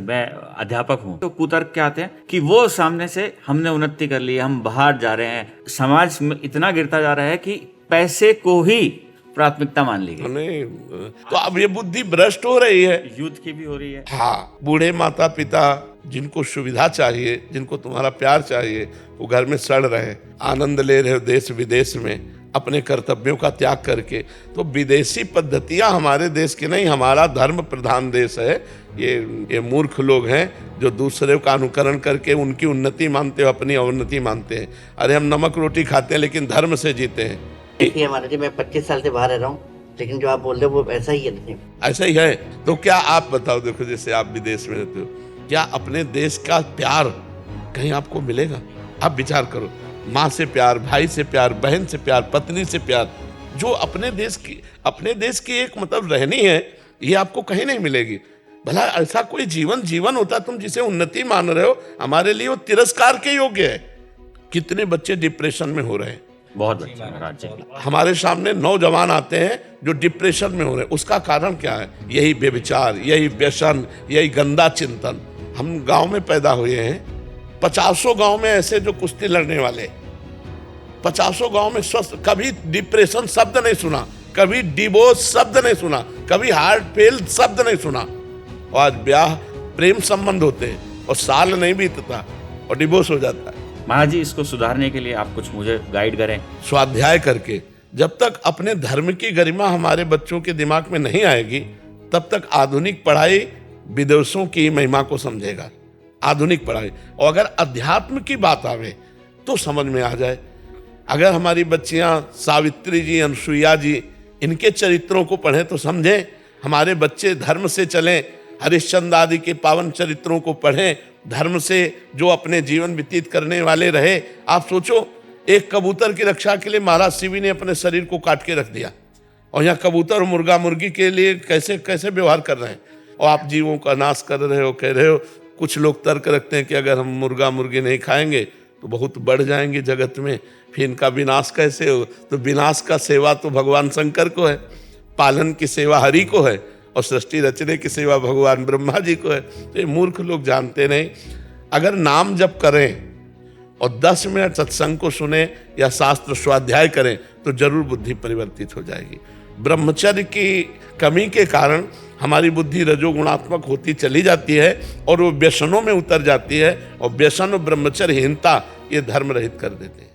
मैं अध्यापक हूँ, तो कुतर्क क्या आते हैं कि वो सामने से हमने उन्नति कर ली, हम बाहर जा रहे हैं, समाज में इतना गिरता जा रहा है कि पैसे को ही प्राथमिकता मान ली गई। नहीं, तो अब ये बुद्धि भ्रष्ट हो रही है, यूथ की भी हो रही है। हाँ, बूढ़े माता पिता जिनको सुविधा चाहिए, जिनको तुम्हारा प्यार चाहिए, वो घर में सड़ रहे हैं, आनंद ले रहे हो देश विदेश में अपने कर्तव्यों का त्याग करके। तो विदेशी पद्धतियां हमारे देश की नहीं, हमारा धर्म प्रधान देश है। ये मूर्ख लोग हैं जो दूसरे का अनुकरण करके उनकी उन्नति मानते हो, अपनी अवनति मानते हैं। अरे हम नमक रोटी खाते हैं लेकिन धर्म से जीते हैं। देखिए महाराज जी, मैं 25 साल से बाहर रह रहा हूँ, लेकिन जो आप बोल रहे हो वो ऐसा ही है। ऐसा ही है। तो क्या आप बताओ, देखो जैसे आप विदेश में रहते हो, क्या अपने देश का प्यार कहीं आपको मिलेगा? आप विचार करो, माँ से प्यार, भाई से प्यार, बहन से प्यार, पत्नी से प्यार, जो अपने देश की एक मतलब रहनी है, ये आपको कहीं नहीं मिलेगी। भला ऐसा कोई जीवन होता तुम जिसे उन्नति मान रहे हो, हमारे लिए वो तिरस्कार के योग्य है। कितने बच्चे डिप्रेशन में हो रहे हैं, बहुत बच्चे महाराज जी। हमारे सामने नौजवान आते हैं जो डिप्रेशन में हो रहे हैं। उसका कारण क्या है? यही व्यभिचार, यही व्यसन, यही गंदा चिंतन। हम गांव में पैदा हुए हैं, 50 गांव में ऐसे जो कुश्ती लड़ने वाले, 50 गांव में स्वस्थ, कभी डिप्रेशन शब्द नहीं सुना, कभी डिवोर्स शब्द नहीं सुना, कभी हार्ट फेल शब्द नहीं सुना। और आज ब्याह प्रेम संबंध होते हैं और साल नहीं बीतता और डिवोर्स हो जाता है। महाराज जी, इसको सुधारने के लिए आप कुछ मुझे गाइड करें। स्वाध्याय करके, जब तक अपने धर्म की गरिमा हमारे बच्चों के दिमाग में नहीं आएगी, तब तक आधुनिक पढ़ाई विदेशों की महिमा को समझेगा। आधुनिक पढ़ाई, और अगर अध्यात्म की बात आवे तो समझ में आ जाए। अगर हमारी बच्चियां सावित्री जी, अनसुईया जी, इनके चरित्रों को पढ़ें तो समझें। हमारे बच्चे धर्म से चलें, हरिश्चंद्र आदि के पावन चरित्रों को पढ़ें, धर्म से जो अपने जीवन व्यतीत करने वाले रहे। आप सोचो, एक कबूतर की रक्षा के लिए महाराज शिवी ने अपने शरीर को काट के रख दिया, और यहाँ कबूतर और मुर्गा मुर्गी के लिए कैसे कैसे व्यवहार कर रहे हैं। और आप जीवों का नाश कर रहे हो, कह रहे हो। कुछ लोग तर्क रखते हैं कि अगर हम मुर्गा मुर्गी नहीं खाएंगे तो बहुत बढ़ जाएंगे जगत में, फिर इनका विनाश कैसे हो? तो विनाश का सेवा तो भगवान शंकर को है, पालन की सेवा हरि को है, और सृष्टि रचने की सेवा भगवान ब्रह्मा जी को है। तो ये मूर्ख लोग जानते नहीं। अगर नाम जप करें और 10 मिनट सत्संग को सुने या शास्त्र स्वाध्याय करें तो जरूर बुद्धि परिवर्तित हो जाएगी। ब्रह्मचर्य की कमी के कारण हमारी बुद्धि रजोगुणात्मक होती चली जाती है और वो व्यसनों में उतर जाती है, और व्यसन और ब्रह्मचर्यहीनता ये धर्म रहित कर देते हैं।